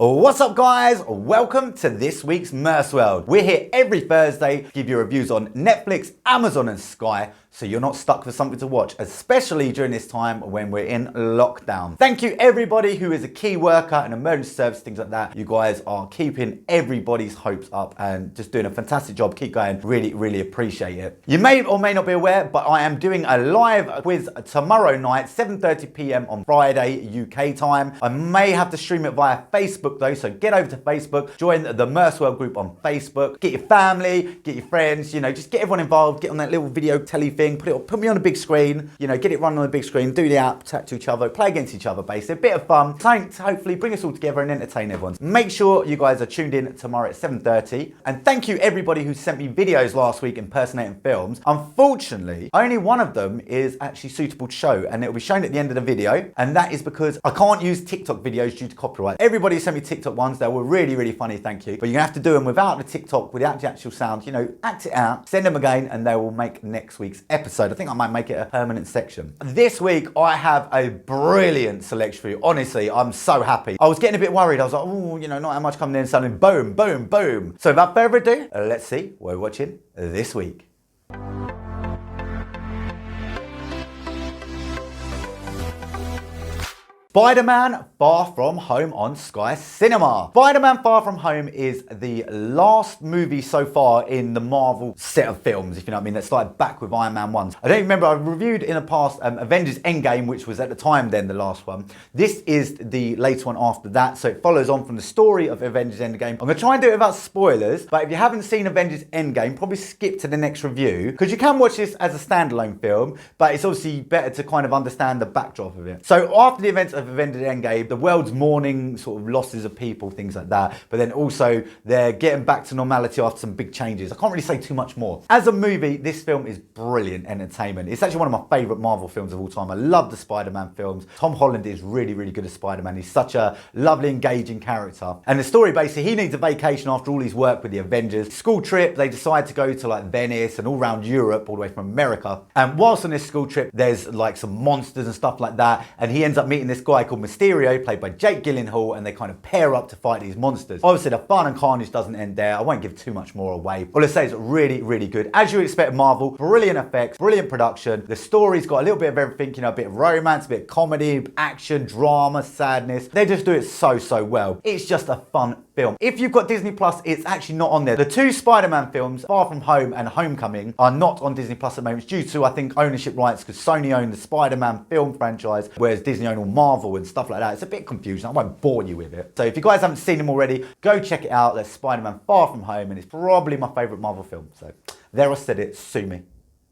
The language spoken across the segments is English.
What's up guys? Welcome to this week's MurfsWorld. We're here every Thursday to give you reviews on Netflix, Amazon and Sky, so you're not stuck for something to watch, especially during this time when we're in lockdown. Thank you everybody who is a key worker and emergency service, things like that. You guys are keeping everybody's hopes up and just doing a fantastic job. Keep going. Really, really appreciate it. You may or may not be aware, but I am doing a live quiz tomorrow night, 7:30 p.m. on Friday, UK time. I may have to stream it via Facebook though, so get over to Facebook, join the MurfsWorld group on Facebook, get your family, get your friends, just get everyone involved, get on that little video telly thing, put me on a big screen, get it running on a big screen, do the app, chat to each other, play against each other basically, a bit of fun, something to hopefully bring us all together and entertain everyone. Make sure you guys are tuned in tomorrow at 7:30, and thank you everybody who sent me videos last week impersonating films. Unfortunately, only one of them is actually suitable to show, and it will be shown at the end of the video, and that is because I can't use TikTok videos due to copyright. Everybody sent me TikTok ones, they were really, really funny, thank you, but you're gonna have to do them without the TikTok, without the actual sound, act it out, send them again, and they will make next week's episode. I think I might make it a permanent section. This week, I have a brilliant selection for you. Honestly, I'm so happy. I was getting a bit worried. I was like, oh, not how much coming in, suddenly boom, boom, boom. So without further ado, let's see what we're watching this week. Spider-Man Far From Home on Sky Cinema. Spider-Man Far From Home is the last movie so far in the Marvel set of films, if you know what I mean, that started back with Iron Man 1. I don't remember, I reviewed in the past Avengers Endgame, which was at the time then the last one. This is the latest one after that, so it follows on from the story of Avengers Endgame. I'm going to try and do it without spoilers, but if you haven't seen Avengers Endgame, probably skip to the next review, because you can watch this as a standalone film, but it's obviously better to kind of understand the backdrop of it. So after the events of Avengers Endgame, the world's mourning sort of losses of people, things like that, but then also they're getting back to normality after some big changes. I can't really say too much more. As a movie, this film is brilliant entertainment. It's actually one of my favorite Marvel films of all time. I love the Spider-Man films. Tom Holland is really, really good as Spider-Man. He's such a lovely, engaging character. And the story basically, he needs a vacation after all his work with the Avengers. School trip, they decide to go to like Venice and all around Europe, all the way from America. And whilst on this school trip, there's like some monsters and stuff like that. And he ends up meeting this guy called Mysterio, played by Jake Gyllenhaal, and they kind of pair up to fight these monsters. Obviously, the fun and carnage doesn't end there. I won't give too much more away. All I say is really, really good. As you expect, Marvel, brilliant effects, brilliant production. The story's got a little bit of everything, a bit of romance, a bit of comedy, action, drama, sadness. They just do it so, so well. It's just a fun film. If you've got Disney Plus, it's actually not on there. The two Spider-Man films, Far From Home and Homecoming, are not on Disney Plus at the moment due to, I think, ownership rights, because Sony owned the Spider-Man film franchise, whereas Disney owned all Marvel and stuff like that. It's a bit confusing. I won't bore you with it. So if you guys haven't seen them already, go check it out. There's Spider-Man Far From Home, and it's probably my favourite Marvel film. So there I said it, sue me.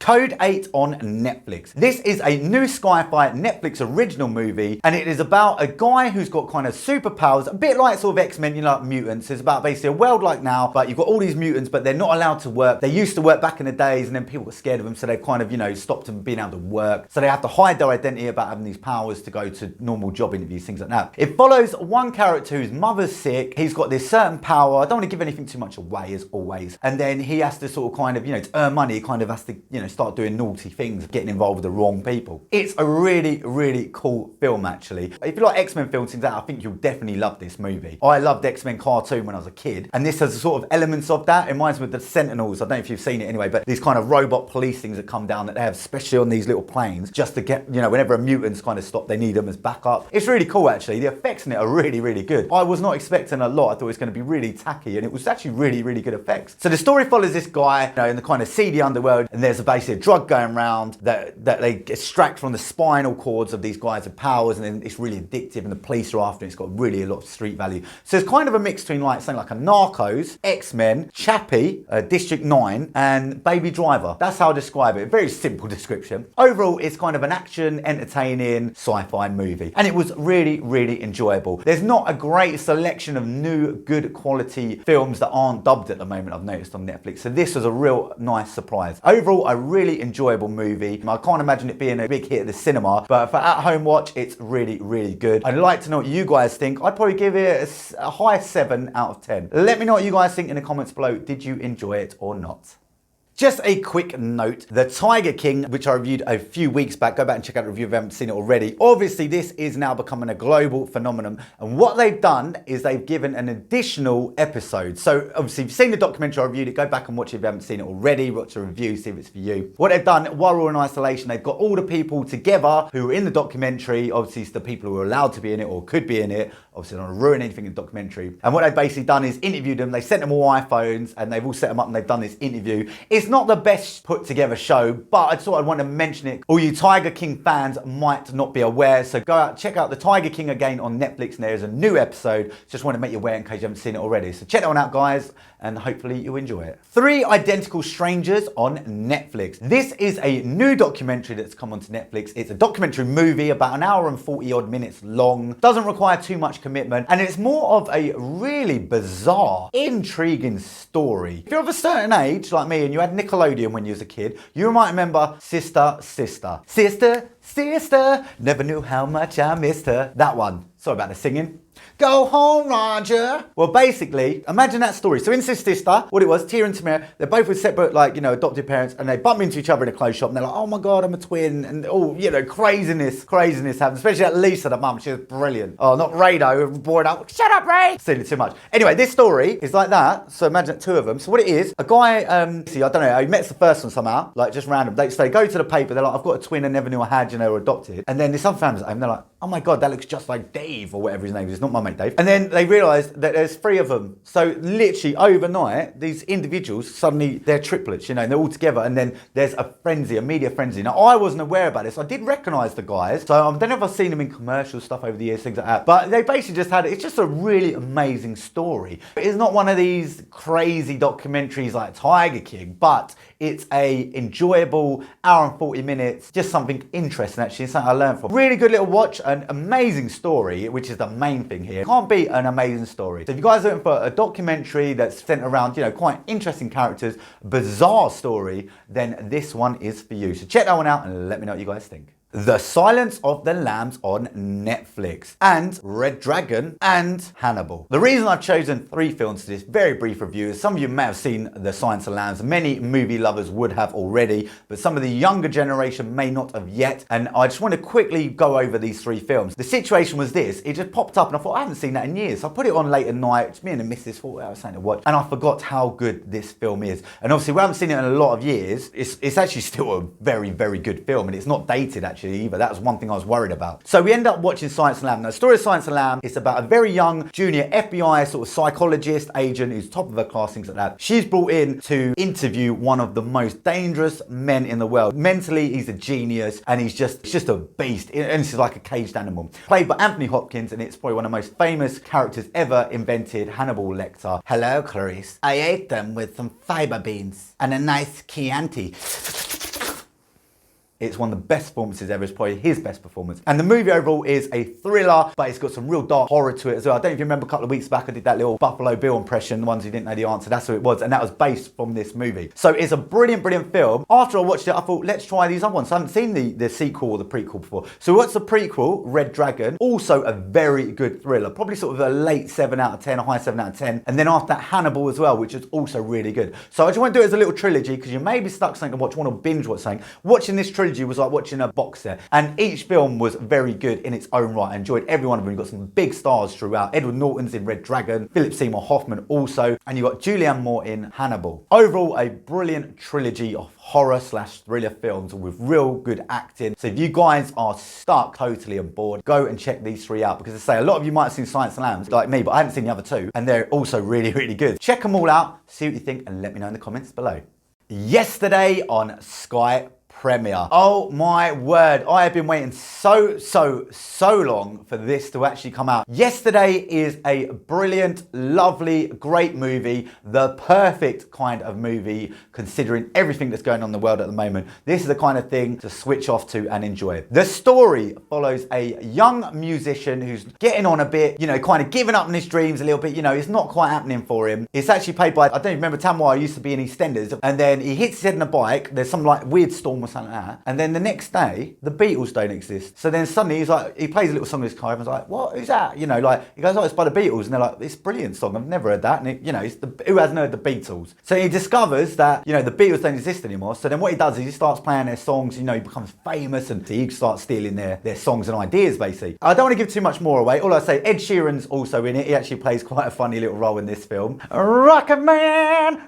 Code 8 on Netflix. This is a new sci-fi Netflix original movie, and it is about a guy who's got kind of superpowers, a bit like sort of X-Men, like mutants. It's about basically a world like now, but you've got all these mutants, but they're not allowed to work. They used to work back in the days, and then people got scared of them, so they kind of, stopped them being able to work. So they have to hide their identity about having these powers to go to normal job interviews, things like that. It follows one character whose mother's sick. He's got this certain power. I don't want to give anything too much away, as always. And then he has to sort of kind of, to earn money, he kind of has to, start doing naughty things, getting involved with the wrong people. It's a really, really cool film, actually. If you like X-Men films, things like that, I think you'll definitely love this movie. I loved X-Men cartoon when I was a kid, and this has sort of elements of that. It reminds me of the Sentinels. I don't know if you've seen it anyway, but these kind of robot police things that come down that they have, especially on these little planes, just to get, whenever a mutant's kind of stopped, they need them as backup. It's really cool, actually. The effects in it are really, really good. I was not expecting a lot. I thought it was going to be really tacky, and it was actually really, really good effects. So the story follows this guy, in the kind of seedy underworld, and there's basically a drug going around that they extract from the spinal cords of these guys with powers, and then it's really addictive, and the police are after it. It's got really a lot of street value. So it's kind of a mix between something like a Narcos, X-Men, Chappie, District 9, and Baby Driver. That's how I describe it. Very simple description. Overall, it's kind of an action, entertaining, sci-fi movie. And it was really, really enjoyable. There's not a great selection of new, good quality films that aren't dubbed at the moment, I've noticed on Netflix. So this was a real nice surprise. Overall, a really enjoyable movie. I can't imagine it being a big hit at the cinema, but for at-home watch, it's really, really good. I'd like to know what you guys think. I'd probably give it a high 7 out of 10. Let me know what you guys think in the comments below. Did you enjoy it or not? Just a quick note, the Tiger King, which I reviewed a few weeks back, go back and check out the review if you haven't seen it already. Obviously, this is now becoming a global phenomenon. And what they've done is they've given an additional episode. So obviously, if you've seen the documentary, I reviewed it, go back and watch it if you haven't seen it already, watch a review, see if it's for you. What they've done, while we're in isolation, they've got all the people together who were in the documentary. Obviously, it's the people who are allowed to be in it or could be in it. Obviously, I don't want to ruin anything in the documentary. And what they've basically done is interviewed them. They sent them all iPhones and they've all set them up and they've done this interview. It's not the best put together show, but I thought I'd want to mention it. All you Tiger King fans might not be aware. So go out, check out the Tiger King again on Netflix. And there's a new episode. Just want to make you aware in case you haven't seen it already. So check that one out, guys, and hopefully you'll enjoy it. 3 Identical Strangers on Netflix. This is a new documentary that's come onto Netflix. It's a documentary movie about an hour and 40 odd minutes long. Doesn't require too much commitment. And it's more of a really bizarre, intriguing story. If you're of a certain age, like me, and you had Nickelodeon when you was a kid, you might remember Sister, Sister. Sister, Sister, never knew how much I missed her. That one. Sorry about the singing. Go home, Roger. Well, basically, imagine that story. So in Sister, Sister, what it was, Tia and Tamara, they're both with separate, like, you know, adopted parents, and they bump into each other in a clothes shop, and they're like, oh my God, I'm a twin, and oh, you know, craziness happens. Especially that Lisa, the mum, she was brilliant. Oh, not Ray though, bored out. Shut up, Ray. Seen it too much. Anyway, this story is like that. So imagine 2 of them. So what it is, a guy, see, I don't know, he met the first one somehow, like just random. They go to the paper, they're like, I've got a twin I never knew I had, you know, or adopted. And then there's some families at home, they're like, oh my God, that looks just like Dave, or whatever his name is. It's not my mate Dave. And then they realise that there's 3 of them. So literally overnight, these individuals, suddenly they're triplets, you know, and they're all together. And then there's a frenzy, a media frenzy. Now, I wasn't aware about this. I did recognise the guys. So I don't know if I've seen them in commercial stuff over the years, things like that. But they basically just had, it's just a really amazing story. It's not one of these crazy documentaries like Tiger King, but it's a enjoyable hour and 40 minutes, just something interesting actually, something I learned from. Really good little watch, an amazing story, which is the main thing here. Can't beat an amazing story. So if you guys are looking for a documentary that's centered around, you know, quite interesting characters, bizarre story, then this one is for you. So check that one out and let me know what you guys think. The Silence of the Lambs on Netflix, and Red Dragon, and Hannibal. The reason I've chosen 3 films for this very brief review is some of you may have seen The Silence of the Lambs. Many movie lovers would have already, but some of the younger generation may not have yet. And I just want to quickly go over these 3 films. The situation was this, it just popped up and I thought, I haven't seen that in years. So I put it on late at night, it's me and the missus thought I was saying to watch, and I forgot how good this film is. And obviously we haven't seen it in a lot of years. It's actually still a very, very good film, and it's not dated actually either. That was one thing I was worried about. So we end up watching Silence of the Lamb. Now, the story of Silence of the Lamb is about a very young junior FBI sort of psychologist agent who's top of her class, things like that. She's brought in to interview one of the most dangerous men in the world. Mentally, he's a genius, and he's just a beast. And this is like a caged animal. Played by Anthony Hopkins, and it's probably one of the most famous characters ever invented, Hannibal Lecter. Hello, Clarice. I ate them with some fiber beans and a nice Chianti. It's one of the best performances ever. It's probably his best performance. And the movie overall is a thriller, but it's got some real dark horror to it as well. I don't know if you remember a couple of weeks back, I did that little Buffalo Bill impression, the ones who didn't know the answer, that's who it was. And that was based from this movie. So it's a brilliant, brilliant film. After I watched it, I thought, let's try these other ones. I haven't seen the sequel or the prequel before. So what's the prequel? Red Dragon. Also a very good thriller. Probably sort of a late 7 out of 10, a high 7 out of 10. And then after that, Hannibal as well, which is also really good. So I just want to do it as a little trilogy, because you may be stuck something to watch, want to binge watch something. Watching this trilogy was like watching a box set, and each film was very good in its own right. I enjoyed every one of them. You've got some big stars throughout. Edward Norton's in Red Dragon, Philip Seymour Hoffman also, and you've got Julianne Moore in Hannibal. Overall, a brilliant trilogy of horror/thriller films with real good acting. So if you guys are stuck totally on board, go and check these 3 out, because I say a lot of you might have seen Silence of the Lambs like me, but I haven't seen the other 2, and they're also really, really good. Check them all out, see what you think, and let me know in the comments below. Yesterday on Sky Premiere. Oh my word, I have been waiting so long for this to actually come out. Yesterday is a brilliant, lovely, great movie, the perfect kind of movie considering everything that's going on in the world at the moment. This is the kind of thing to switch off to and enjoy. The story follows a young musician who's getting on a bit, you know, kind of giving up on his dreams a little bit, you know, it's not quite happening for him. It's actually played by, I don't even remember, Tamwar used to be in EastEnders, and then he hits his head on a bike, there's some like weird storm film or something like that. And then the next day, the Beatles don't exist. So then suddenly he's like, he plays a little song in his car, and he's like, what, who's that? You know, like, he goes, oh, it's by the Beatles. And they're like, it's a brilliant song, I've never heard that. And it, you know, who hasn't heard the Beatles? So he discovers that, you know, the Beatles don't exist anymore. So then what he does is he starts playing their songs, you know, he becomes famous, and he starts stealing their songs and ideas, basically. I don't want to give too much more away. All I say, Ed Sheeran's also in it. He actually plays quite a funny little role in this film. Rocket Man,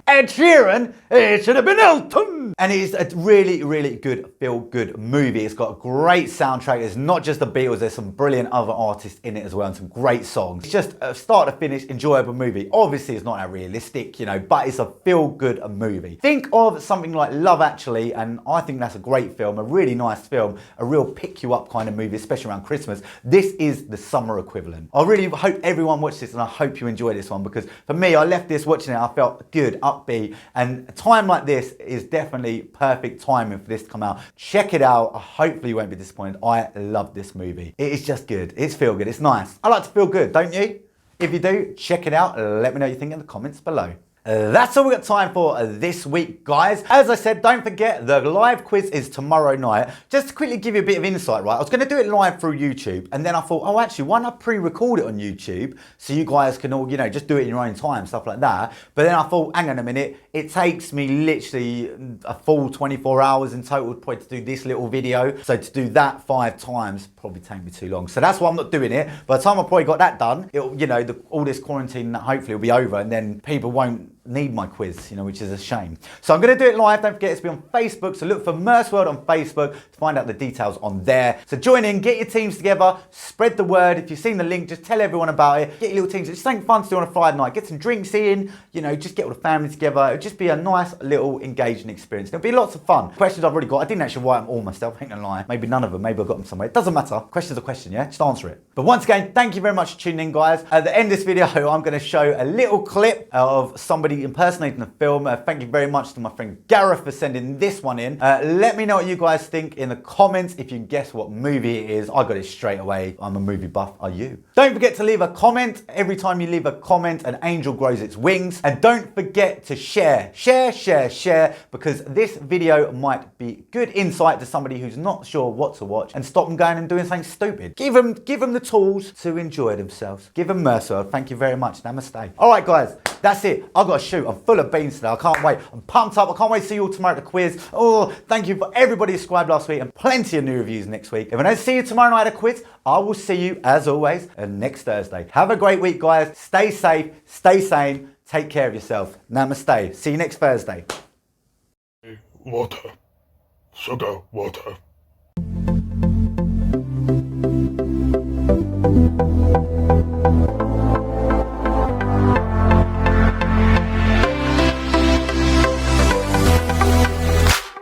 Ed Sheeran, it should have been Elton. And it's a really, really good feel-good movie. It's got a great soundtrack. It's not just the Beatles, there's some brilliant other artists in it as well, and some great songs. It's just a start to finish enjoyable movie. Obviously it's not that realistic, you know, but it's a feel-good movie. Think of something like Love Actually, and I think that's a great film, a really nice film, a real pick you up kind of movie, especially around Christmas. This is the summer equivalent. I really hope everyone watched this, and I hope you enjoy this one, because for me, I left this watching it, I felt good, upbeat, and a time like this is definitely perfect timing for this to come out. Check it out. Hopefully you won't be disappointed. I love this movie. It is just good. It's feel good. It's nice. I like to feel good, don't you? If you do, check it out. Let me know what you think in the comments below. That's all we've got time for this week, guys. As I said, don't forget, the live quiz is tomorrow night. Just to quickly give you a bit of insight, right? I was going to do it live through YouTube, and then I thought, oh, actually, why not pre-record it on YouTube so you guys can all, you know, just do it in your own time, stuff like that. But then I thought, hang on a minute, it takes me literally a full 24 hours in total probably to do this little video. So to do that 5 times probably take me too long. So that's why I'm not doing it. By the time I've probably got that done, it'll, you know, all this quarantine hopefully will be over, and then people won't need my quiz, you know, which is a shame. So I'm going to do it live. Don't forget, it's be on Facebook. So look for MurfsWorld on Facebook to find out the details on there. So join in, get your teams together, spread the word. If you've seen the link, just tell everyone about it. Get your little teams. It's something fun to do on a Friday night. Get some drinks in, you know, just get all the family together. It'll just be a nice little engaging experience. It'll be lots of fun. Questions I've already got. I didn't actually write them all myself, I ain't gonna lie. Maybe none of them. Maybe I got them somewhere. It doesn't matter. Question's a question, yeah? Just answer it. But once again, thank you very much for tuning in, guys. At the end of this video, I'm going to show a little clip of somebody impersonating the film. Thank you very much to my friend Gareth for sending this one in. Let me know what you guys think in the comments. If you can guess what movie it is, I got it straight away. I'm a movie buff. Are you? Don't forget to leave a comment. Every time you leave a comment, an angel grows its wings. And don't forget to share, because this video might be good insight to somebody who's not sure what to watch and stop them going and doing something stupid. Give them the tools to enjoy themselves. Give them MurfsWorld. Thank you very much. Namaste. All right, guys. That's it. I've got to shoot. I'm full of beans today. I can't wait. I'm pumped up. I can't wait to see you all tomorrow at the quiz. Oh, thank you for everybody who subscribed last week, and plenty of new reviews next week. If I don't see you tomorrow night at the quiz, I will see you, as always, next Thursday. Have a great week, guys. Stay safe. Stay sane. Take care of yourself. Namaste. See you next Thursday. Water. Sugar water.